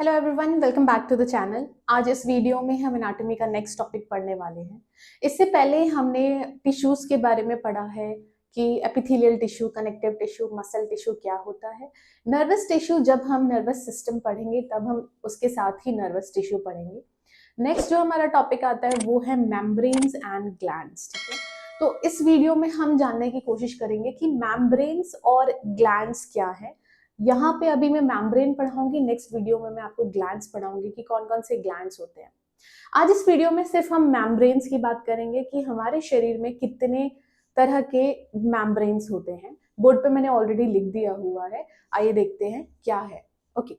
Hello everyone, welcome back to the channel. आज इस video में हम एनाटॉमी का नेक्स्ट टॉपिक पढ़ने वाले हैं। इससे पहले हमने टिश्यूज के बारे में पढ़ा है कि epithelial tissue, connective tissue, muscle tissue क्या होता है। नर्वस टिश्यू जब हम नर्वस सिस्टम पढ़ेंगे तब हम उसके साथ ही नर्वस टिश्यू पढ़ेंगे। नेक्स्ट जो हमारा टॉपिक आता है वो है मेम्ब्रेन्स एंड ग्लैंड्स। ठीक है, तो इस वीडियो में हम जानने की कोशिश करेंगे कि मेम्ब्रेन्स और ग्लैंड्स क्या है। यहाँ पे अभी मैं मेम्ब्रेन पढ़ाऊंगी, नेक्स्ट वीडियो में मैं आपको ग्लैंड्स पढ़ाऊंगी कि कौन कौन से ग्लैंड्स होते हैं। आज इस वीडियो में सिर्फ हम मेम्ब्रेन्स की बात करेंगे कि हमारे शरीर में कितने तरह के मेम्ब्रेन्स होते हैं। बोर्ड पे मैंने ऑलरेडी लिख दिया हुआ है, आइए देखते हैं क्या है। ओके,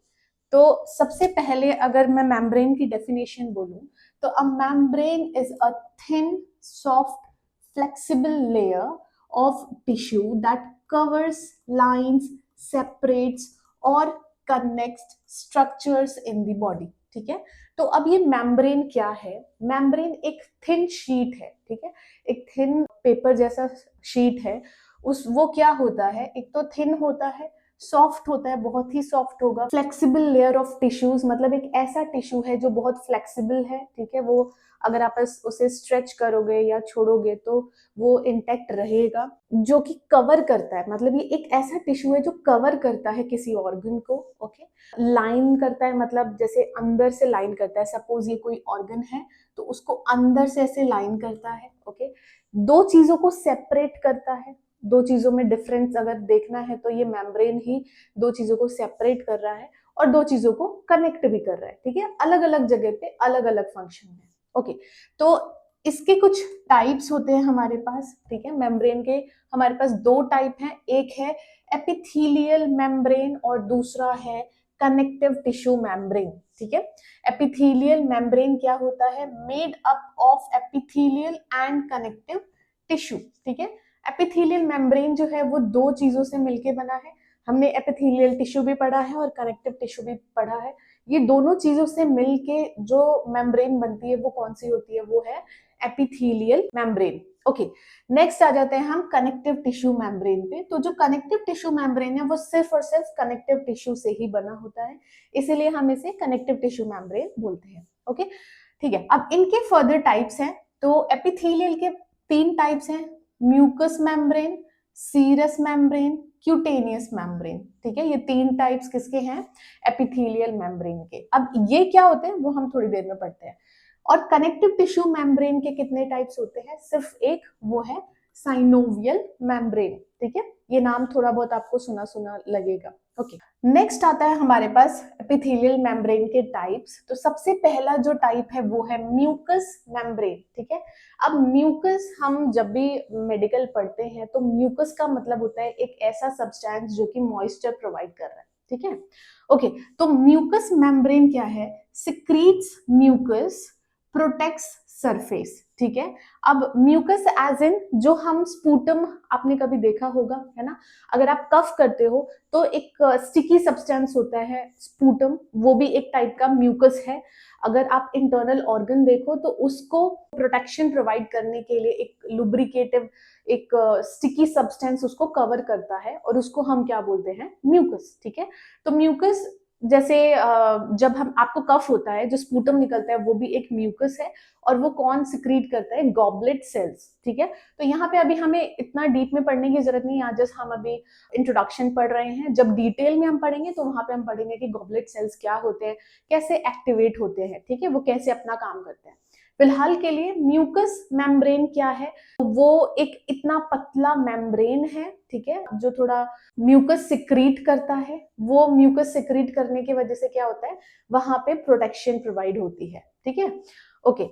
तो सबसे पहले अगर मैं मेम्ब्रेन की डेफिनेशन बोलूं तो a membrane is a thin soft flexible layer of tissue that covers lines, separates और connects structures in the body। ठीक है, तो अब ये मेम्ब्रेन क्या है? मेम्ब्रेन एक थिन शीट है। ठीक है, एक थिन पेपर जैसा शीट है। उस वो क्या होता है, एक तो थिन होता है, सॉफ्ट होता है, बहुत ही सॉफ्ट होगा। फ्लेक्सिबल लेयर ऑफ टिश्यूज, मतलब एक ऐसा टिश्यू है जो बहुत फ्लेक्सिबल है। ठीक है, वो अगर आप उसे स्ट्रेच करोगे या छोड़ोगे तो वो इंटैक्ट रहेगा। जो कि कवर करता है, मतलब ये एक ऐसा टिश्यू है जो कवर करता है किसी ऑर्गन को। ओके, लाइन करता है, मतलब जैसे अंदर से लाइन करता है। सपोज ये कोई ऑर्गन है तो उसको अंदर से ऐसे लाइन करता है। ओके, दो चीजों को सेपरेट करता है। दो चीजों में डिफरेंस अगर देखना है तो ये मेम्ब्रेन ही दो चीजों को सेपरेट कर रहा है और दो चीजों को कनेक्ट भी कर रहा है। ठीक है, अलग अलग जगह पे अलग अलग फंक्शन है। ओके, तो इसके कुछ टाइप्स होते हैं हमारे पास। ठीक है, मेम्ब्रेन के हमारे पास दो टाइप हैं, एक है एपिथेलियल मेम्ब्रेन और दूसरा है कनेक्टिव टिश्यू मेम्ब्रेन। ठीक है, एपिथेलियल मेम्ब्रेन क्या होता है? Made up of epithelial and connective tissue. ठीक है, एपिथेलियल मेम्ब्रेन जो है वो दो चीजों से मिलके बना है। हमने एपिथेलियल टिश्यू भी पढ़ा है और कनेक्टिव टिश्यू भी पढ़ा है। ये दोनों चीजों से मिलके जो मेम्ब्रेन बनती है वो कौन सी होती है? वो है एपिथेलियल मेम्ब्रेन। ओके, नेक्स्ट आ जाते हैं हम कनेक्टिव टिश्यू मेम्ब्रेन पे। तो जो कनेक्टिव टिश्यू मेम्ब्रेन है वो सिर्फ और सिर्फ कनेक्टिव टिश्यू से ही बना होता है, इसीलिए हम इसे कनेक्टिव टिश्यू मेम्ब्रेन बोलते हैं। ओके, ठीक है, अब इनके फर्दर टाइप्स हैं। तो एपिथेलियल के तीन टाइप्स हैं, mucous membrane, serous membrane, cutaneous membrane. ठीक है, ये तीन टाइप्स किसके हैं? एपिथेलियल मेम्ब्रेन के। अब ये क्या होते हैं वो हम थोड़ी देर में पढ़ते हैं। और कनेक्टिव टिश्यू मेम्ब्रेन के कितने टाइप्स होते हैं? सिर्फ एक, वो है साइनोवियल मेम्ब्रेन। ठीक है, ये नाम थोड़ा बहुत आपको सुना सुना लगेगा। ओके, नेक्स्ट आता है हमारे पास एपिथेलियल मेम्ब्रेन के टाइप्स। तो सबसे पहला जो टाइप है वो है म्यूकस मेम्ब्रेन। ठीक है, अब म्यूकस हम जब भी मेडिकल पढ़ते हैं तो म्यूकस का मतलब होता है एक ऐसा सब्सटेंस जो कि मॉइस्चर प्रोवाइड कर रहा है। ठीक है, ओके, तो म्यूकस मेम्ब्रेन क्या है? Secretes mucus, protects surface. ठीक है, अब म्यूकस एज इन जो हम स्पूटम, आपने कभी देखा होगा है ना, अगर आप कफ करते हो तो एक स्टिकी सब्सटेंस होता है स्पूटम, वो भी एक टाइप का म्यूकस है। अगर आप इंटरनल ऑर्गन देखो तो उसको प्रोटेक्शन प्रोवाइड करने के लिए एक लुब्रिकेटिव, एक स्टिकी सब्सटेंस उसको कवर करता है और उसको हम क्या बोलते हैं? म्यूकस। ठीक है, तो म्यूकस जैसे जब हम आपको कफ होता है जो स्पूटम निकलता है वो भी एक म्यूकस है और वो कौन सिक्रीट करता है? Goblet cells. ठीक है, तो यहाँ पे अभी हमें इतना डीप में पढ़ने की जरूरत नहीं है, आज जस्ट हम अभी इंट्रोडक्शन पढ़ रहे हैं। जब डिटेल में हम पढ़ेंगे तो वहां पे हम पढ़ेंगे कि गॉबलेट सेल्स क्या होते हैं, कैसे एक्टिवेट होते हैं। ठीक है, वो कैसे अपना काम करते हैं। फिलहाल के लिए म्यूकस मेम्ब्रेन क्या है? वो एक इतना पतला मेम्ब्रेन है, ठीक है, जो थोड़ा म्यूकस सिक्रीट करता है। वो म्यूकस सिक्रीट करने की वजह से क्या होता है? वहां पे प्रोटेक्शन प्रोवाइड होती है। ठीक है, ओके,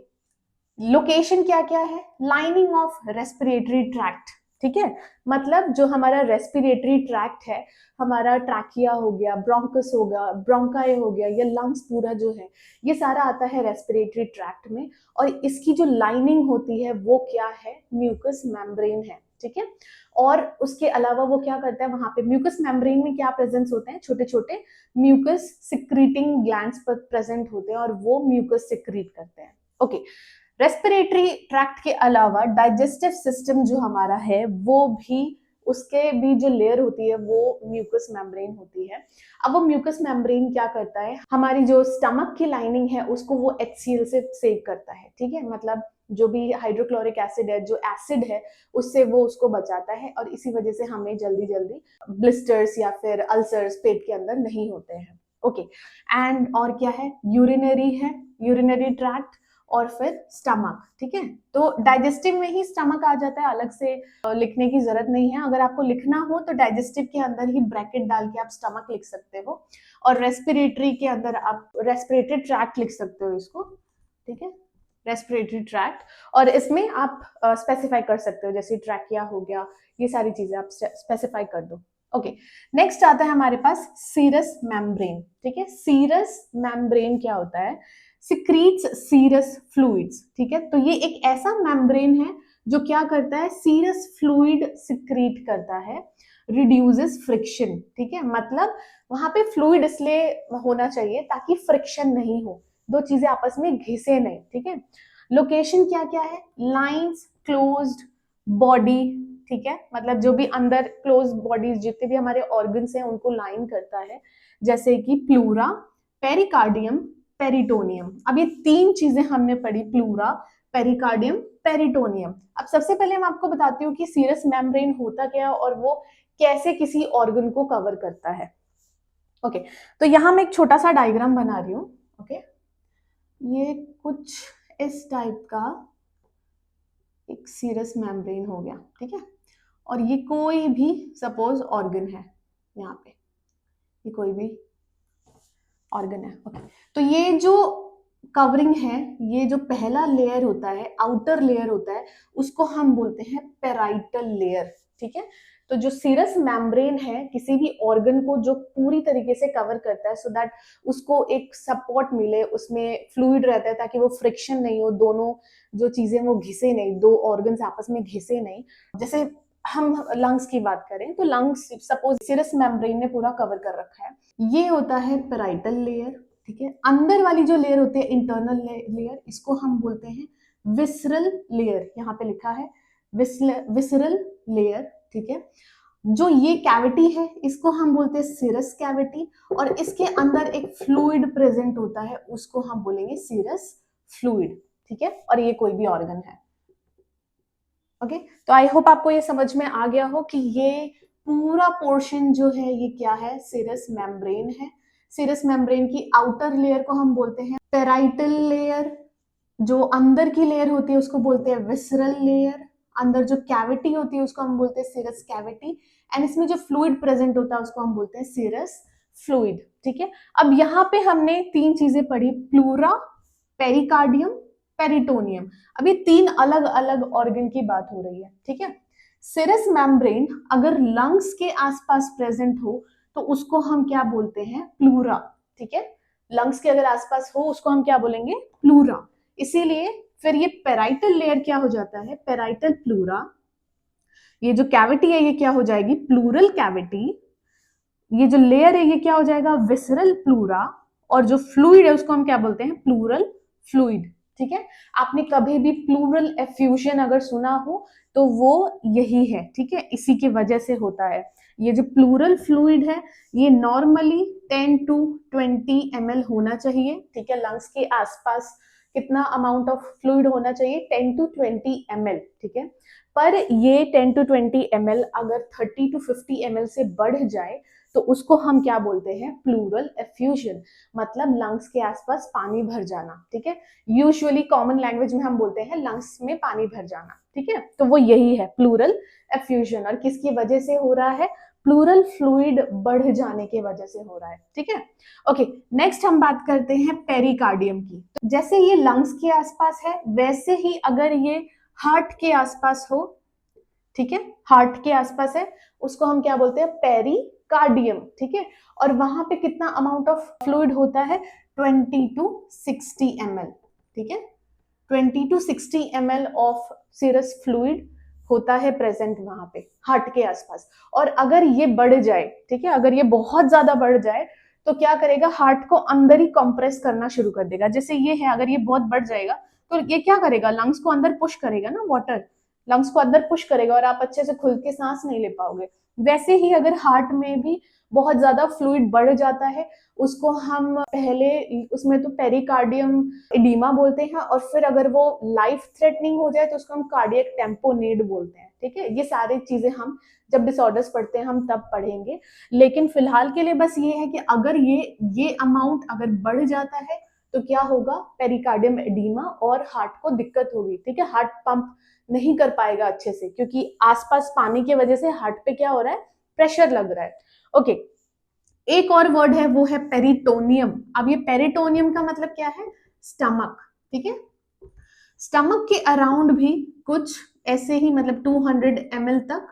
लोकेशन क्या क्या है? Lining of respiratory tract. ठीक है, मतलब जो हमारा रेस्पिरेटरी ट्रैक्ट है, हमारा ट्रैकिया हो गया, ब्रोंकस होगा, ब्रोंकाई हो गया, या लंग्स पूरा जो है, ये सारा आता है रेस्पिरेटरी ट्रैक्ट में। और इसकी जो लाइनिंग होती है वो क्या है? म्यूकस मेम्ब्रेन है। ठीक है, और उसके अलावा वो क्या करता है? वहां पे म्यूकस मेम्ब्रेन में क्या प्रेजेंस होते हैं? छोटे छोटे म्यूकस सिक्रीटिंग ग्लैंड्स पर प्रेजेंट होते हैं और वो म्यूकस सिक्रीट करते हैं। ओके, रेस्पिरेटरी ट्रैक्ट के अलावा डाइजेस्टिव सिस्टम जो हमारा है वो भी उसके भी जो लेयर होती है वो म्यूकस मेम्ब्रेन होती है। अब वो म्यूकस मेम्ब्रेन क्या करता है, हमारी जो स्टमक की लाइनिंग है उसको वो HCl से सेव करता है, ठीक है, मतलब जो भी हाइड्रोक्लोरिक एसिड है, जो एसिड है, उससे वो उसको बचाता है और इसी वजह से हमें जल्दी जल्दी ब्लिस्टर्स या फिर अल्सर्स पेट के अंदर नहीं होते हैं। ओके, एंड और क्या है, यूरिनरी है, यूरिनरी ट्रैक्ट, और फिर स्टमक, ठीक है। तो डाइजेस्टिव में ही स्टमक आ जाता है, अलग से लिखने की जरूरत नहीं है। अगर आपको लिखना हो तो डाइजेस्टिव के अंदर ही ब्रैकेट डाल के आप स्टमक लिख सकते हो, और रेस्पिरेटरी के अंदर आप रेस्पिरेटरी ट्रैक्ट लिख सकते हो इसको, ठीक है, रेस्पिरेटरी ट्रैक्ट। और इसमें आप स्पेसिफाई कर सकते हो, जैसे ट्रैकिया हो गया, ये सारी चीजें आप स्पेसिफाई कर दो। ओके, नेक्स्ट आता है हमारे पास सीरस मेम्ब्रेन, ठीक है। सीरस मेम्ब्रेन क्या होता है, सिक्रीट्स सीरस फ्लूइड्स, ठीक है। तो ये एक ऐसा मेम्ब्रेन है जो क्या करता है, सीरस फ्लूइड सिक्रीट करता है, रिड्यूसेस फ्रिक्शन, ठीक है, मतलब वहां पे फ्लूइड इसलिए होना चाहिए ताकि फ्रिक्शन नहीं हो, दो चीजें आपस में घिसे नहीं, ठीक है। लोकेशन क्या क्या है, लाइंस क्लोज्ड बॉडी, ठीक है, मतलब जो भी अंदर क्लोज बॉडीज जितने भी हमारे ऑर्गन्स हैं उनको लाइन करता है, जैसे कि प्लूरा, पेरिकार्डियम, पेरिटोनियम। अब ये तीन चीजें हमने पढ़ी, प्लूरा, पेरिकार्डियम, पेरिटोनियम। अब सबसे पहले मैं आपको बताती हूँ कि सीरस मेम्ब्रेन होता क्या है और वो कैसे किसी ऑर्गन को कवर करता है। ओके, तो यहां मैं एक छोटा सा डायग्राम बना रही हूँ। ओके, ये कुछ इस टाइप का एक सीरस मेम्ब्रेन हो गया, ठीक है, और ये कोई भी सपोज ऑर्गन है, यहाँ पे ये कोई भी ऑर्गन है। ओके, तो ये जो कवरिंग है, ये जो पहला लेयर होता है, आउटर लेयर होता है, उसको हम बोलते हैं पेराइटल लेयर, ठीक है। तो जो सीरस मेम्ब्रेन है किसी भी ऑर्गन को जो पूरी तरीके से कवर करता है, सो दैट उसको एक सपोर्ट मिले, उसमें फ्लूइड रहता है ताकि वो फ्रिक्शन नहीं हो, दोनों जो चीजें वो घिसे नहीं, दो ऑर्गन्स आपस में घिसे नहीं। जैसे हम लंग्स की बात करें तो लंग्स सपोज सीरस मेम्ब्रेन ने पूरा कवर कर रखा है, ये होता है पेराइटल लेयर, ठीक है। अंदर वाली जो लेयर होती है इंटरनल लेयर, इसको हम बोलते हैं विसरल लेयर, यहाँ पे लिखा है विसरल लेयर, ठीक है। जो ये कैविटी है इसको हम बोलते हैं सीरस कैविटी, और इसके अंदर एक फ्लूइड प्रेजेंट होता है, उसको हम बोलेंगे सीरस फ्लूइड, ठीक है, और ये कोई भी ऑर्गन है। ओके, तो आई होप आपको ये समझ में आ गया हो कि ये पूरा पोर्शन जो है ये क्या है, सीरस मेम्ब्रेन है। सीरस मेम्ब्रेन की आउटर लेयर को हम बोलते हैं पेराइटल लेयर, जो अंदर की लेयर होती है उसको बोलते हैं विसरल लेयर, अंदर जो कैविटी होती है उसको हम बोलते हैं सीरस कैविटी, एंड इसमें जो फ्लूइड प्रेजेंट होता है उसको हम बोलते हैं सीरस फ्लूइड, ठीक है। अब यहाँ पे हमने तीन चीजें पढ़ी, प्लूरा, पेरिकार्डियम, पेरिटोनियम। अब ये तीन अलग अलग ऑर्गन की बात हो रही है, ठीक है। सीरस मेम्ब्रेन अगर लंग्स के आसपास प्रेजेंट हो तो उसको हम क्या बोलते हैं, प्लूरा, ठीक है। लंग्स के अगर आसपास हो उसको हम क्या बोलेंगे, प्लूरा। इसीलिए फिर ये पेराइटल लेयर क्या हो जाता है, पेराइटल प्लूरा, ये जो कैविटी है ये क्या हो जाएगी, प्लूरल कैविटी, ये जो लेयर है ये क्या हो जाएगा, विसरल प्लूरा, और जो फ्लूइड है उसको हम क्या बोलते हैं, प्लूरल फ्लूइड, ठीक है। आपने कभी भी प्लूरल एफ्यूजन अगर सुना हो तो वो यही है, ठीक है, इसी की वजह से होता है। ये जो प्लूरल फ्लूइड है ये नॉर्मली 10 to 20 ml होना चाहिए, ठीक है। लंग्स के आसपास कितना अमाउंट ऑफ फ्लूइड होना चाहिए, 10 to 20 ml, ठीक है। पर ये 10 to 20 ml अगर 30 to 50 ml से बढ़ जाए तो उसको हम क्या बोलते हैं, प्लूरल एफ्यूजन, मतलब लंग्स के आसपास पानी भर जाना, ठीक है। यूजुअली कॉमन लैंग्वेज में हम बोलते हैं लंग्स में पानी भर जाना, ठीक है। तो वो यही है प्लूरल एफ्यूजन, और किसकी वजह से हो रहा है, प्लूरल फ्लूइड बढ़ जाने की वजह से हो रहा है, ठीक है। ओके, नेक्स्ट हम बात करते हैं पेरिकार्डियम की। तो जैसे ये लंग्स के आसपास है वैसे ही अगर ये हार्ट के आसपास हो, ठीक है, हार्ट के आसपास है उसको हम क्या बोलते हैं, पेरिकार्डियम, ठीक है। और वहां पे कितना अमाउंट ऑफ फ्लूइड होता है, 20 to 60 ml, ठीक है। 20 to 60 ml of serous fluid होता है प्रेजेंट वहां पे हार्ट के आसपास। और अगर ये बढ़ जाए, ठीक है, अगर ये बहुत ज्यादा बढ़ जाए तो क्या करेगा, हार्ट को अंदर ही कंप्रेस करना शुरू कर देगा। जैसे ये है, अगर ये बहुत बढ़ जाएगा तो ये क्या करेगा, लंग्स को अंदर पुश करेगा ना वाटर, लंग्स को अंदर पुश करेगा और आप अच्छे से खुल के सांस नहीं ले पाओगे। वैसे ही अगर हार्ट में भी बहुत ज्यादा फ्लूइड बढ़ जाता है, उसको हम पहले उसमें तो पेरिकार्डियम एडिमा बोलते हैं, और फिर अगर वो लाइफ थ्रेटनिंग हो जाए तो उसको हम कार्डियक टेम्पोनेड बोलते हैं। ठीक है, ये सारी चीजें हम जब डिसऑर्डर्स पढ़ते हैं हम तब पढ़ेंगे, लेकिन फिलहाल के लिए बस ये है कि अगर ये अमाउंट अगर बढ़ जाता है तो क्या होगा, पेरिकार्डियम एडिमा और हार्ट को दिक्कत होगी। ठीक है, हार्ट पंप नहीं कर पाएगा अच्छे से, क्योंकि आसपास पानी की वजह से हार्ट पे क्या हो रहा है, प्रेशर लग रहा है। ओके, एक और वर्ड है वो है पेरिटोनियम। अब ये पेरिटोनियम का मतलब क्या है, स्टमक। ठीक है, स्टमक के अराउंड भी कुछ ऐसे ही मतलब 200 ml तक,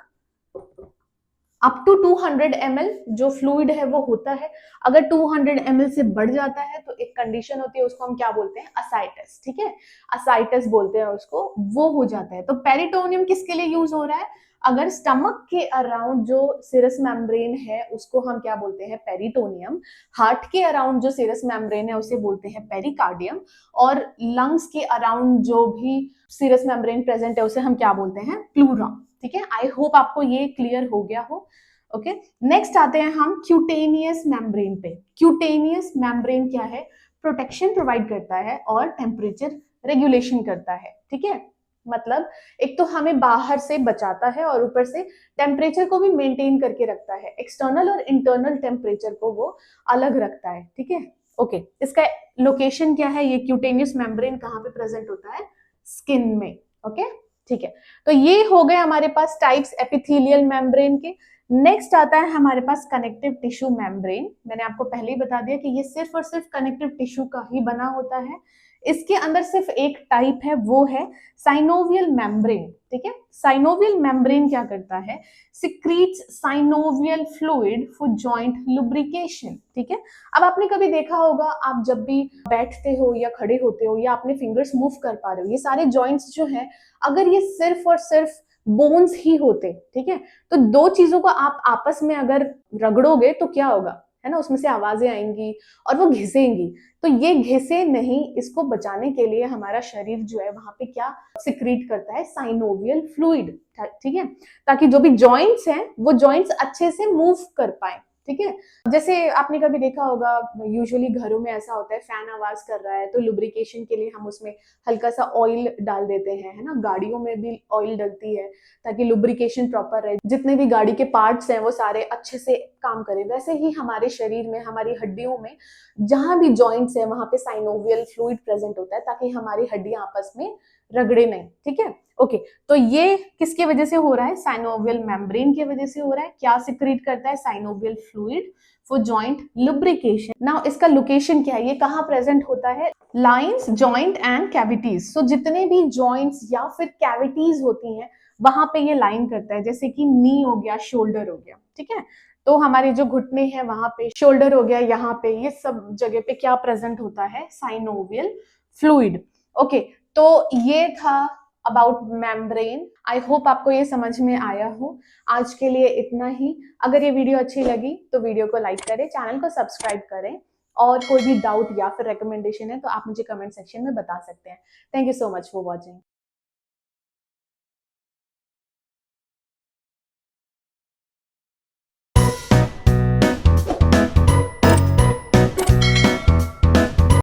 अप टू 200 ml जो फ्लूइड है वो होता है। अगर 200 ml से बढ़ जाता है तो एक कंडीशन होती है, उसको हम क्या बोलते हैं, असाइटिस। ठीक है, असाइटिस बोलते हैं उसको, वो हो जाता है। तो पेरिटोनियम किसके लिए यूज हो रहा है, अगर स्टमक के अराउंड जो सिरस मेम्ब्रेन है उसको हम क्या बोलते हैं, पेरिटोनियम। हार्ट के अराउंड जो सिरस मेम्ब्रेन है उसे बोलते हैं पेरिकार्डियम, और लंग्स के अराउंड जो भी सिरस मेम्ब्रेन प्रेजेंट है उसे हम क्या बोलते हैं, प्लूरा। ठीक है, आई होप आपको ये क्लियर हो गया हो। ओके, नेक्स्ट आते हैं हम क्यूटेनियस मेम्ब्रेन पे। क्यूटेनियस मेम्ब्रेन क्या है, प्रोटेक्शन प्रोवाइड करता है और टेम्परेचर रेगुलेशन करता है। ठीक है, मतलब एक तो हमें बाहर से बचाता है और ऊपर से टेम्परेचर को भी मेंटेन करके रखता है, एक्सटर्नल और इंटरनल टेम्परेचर को वो अलग रखता है। ठीक है, ओके, इसका लोकेशन क्या है, ये क्यूटेनियस मेम्ब्रेन कहाँ पे प्रेजेंट होता है, स्किन में। ओके, ठीक है, तो ये हो गए हमारे पास टाइप्स एपिथेलियल मेम्ब्रेन के। नेक्स्ट आता है हमारे पास कनेक्टिव टिश्यू मेम्ब्रेन। मैंने आपको पहले ही बता दिया कि ये सिर्फ और सिर्फ कनेक्टिव टिश्यू का ही बना होता है। इसके अंदर सिर्फ एक टाइप है, वो है साइनोवियल मेम्ब्रेन। ठीक है, साइनोवियल मेम्ब्रेन क्या करता है, secretes synovial fluid for joint lubrication. ठीक है, अब आपने कभी देखा होगा, आप जब भी बैठते हो या खड़े होते हो या अपने फिंगर्स मूव कर पा रहे हो, ये सारे जॉइंट्स जो हैं, अगर ये सिर्फ और सिर्फ बोन्स ही होते, ठीक है, तो दो चीजों को आप आपस में अगर रगड़ोगे तो क्या होगा, है ना, उसमें से आवाजें आएंगी और वो घिसेंगी। तो ये घिसे नहीं, इसको बचाने के लिए हमारा शरीर जो है वहां पे क्या सिक्रीट करता है, साइनोवियल फ्लूइड। ठीक है, ताकि जो भी जॉइंट्स हैं वो जॉइंट्स अच्छे से मूव कर पाए। ठीक है, जैसे आपने कभी देखा होगा, यूजुअली घरों में ऐसा होता है, फैन आवाज कर रहा है तो लुब्रिकेशन के लिए हम उसमें हल्का सा ऑयल डाल देते हैं, है ना, गाड़ियों में भी ऑयल डलती है ताकि लुब्रिकेशन प्रॉपर रहे, जितने भी गाड़ी के पार्ट्स हैं वो सारे अच्छे से काम करें। वैसे ही हमारे शरीर में, हमारी हड्डियों में जहां भी जॉइंट्स है वहां पे साइनोवियल फ्लूइड प्रेजेंट होता है, ताकि हमारी हड्डियां आपस में रगड़े नहीं। ठीक है, ओके, तो ये किसके वजह से हो रहा है, साइनोवियल मेम्ब्रेन की वजह से हो रहा है। क्या सिक्रीट करता है, synovial fluid for joint lubrication. Now इसका लोकेशन क्या है, ये कहाँ प्रेजेंट होता है, लाइंस, जॉइंट एंड कैविटीज। सो जितने भी जॉइंट्स या फिर कैविटीज होती हैं वहां पे ये लाइन करता है, जैसे कि नी हो गया, शोल्डर हो गया। ठीक है, तो हमारे जो घुटने हैं वहां पे, शोल्डर हो गया, यहाँ पे, ये सब जगह पे क्या प्रेजेंट होता है, साइनोवियल फ्लूइड। ओके, तो ये था अबाउट मेम्ब्रेन। आई होप आपको ये समझ में आया हो। आज के लिए इतना ही। अगर ये वीडियो अच्छी लगी तो वीडियो को लाइक करें, चैनल को सब्सक्राइब करें, और कोई भी डाउट या फिर रिकमेंडेशन है तो आप मुझे कमेंट सेक्शन में बता सकते हैं। Thank you so much for watching.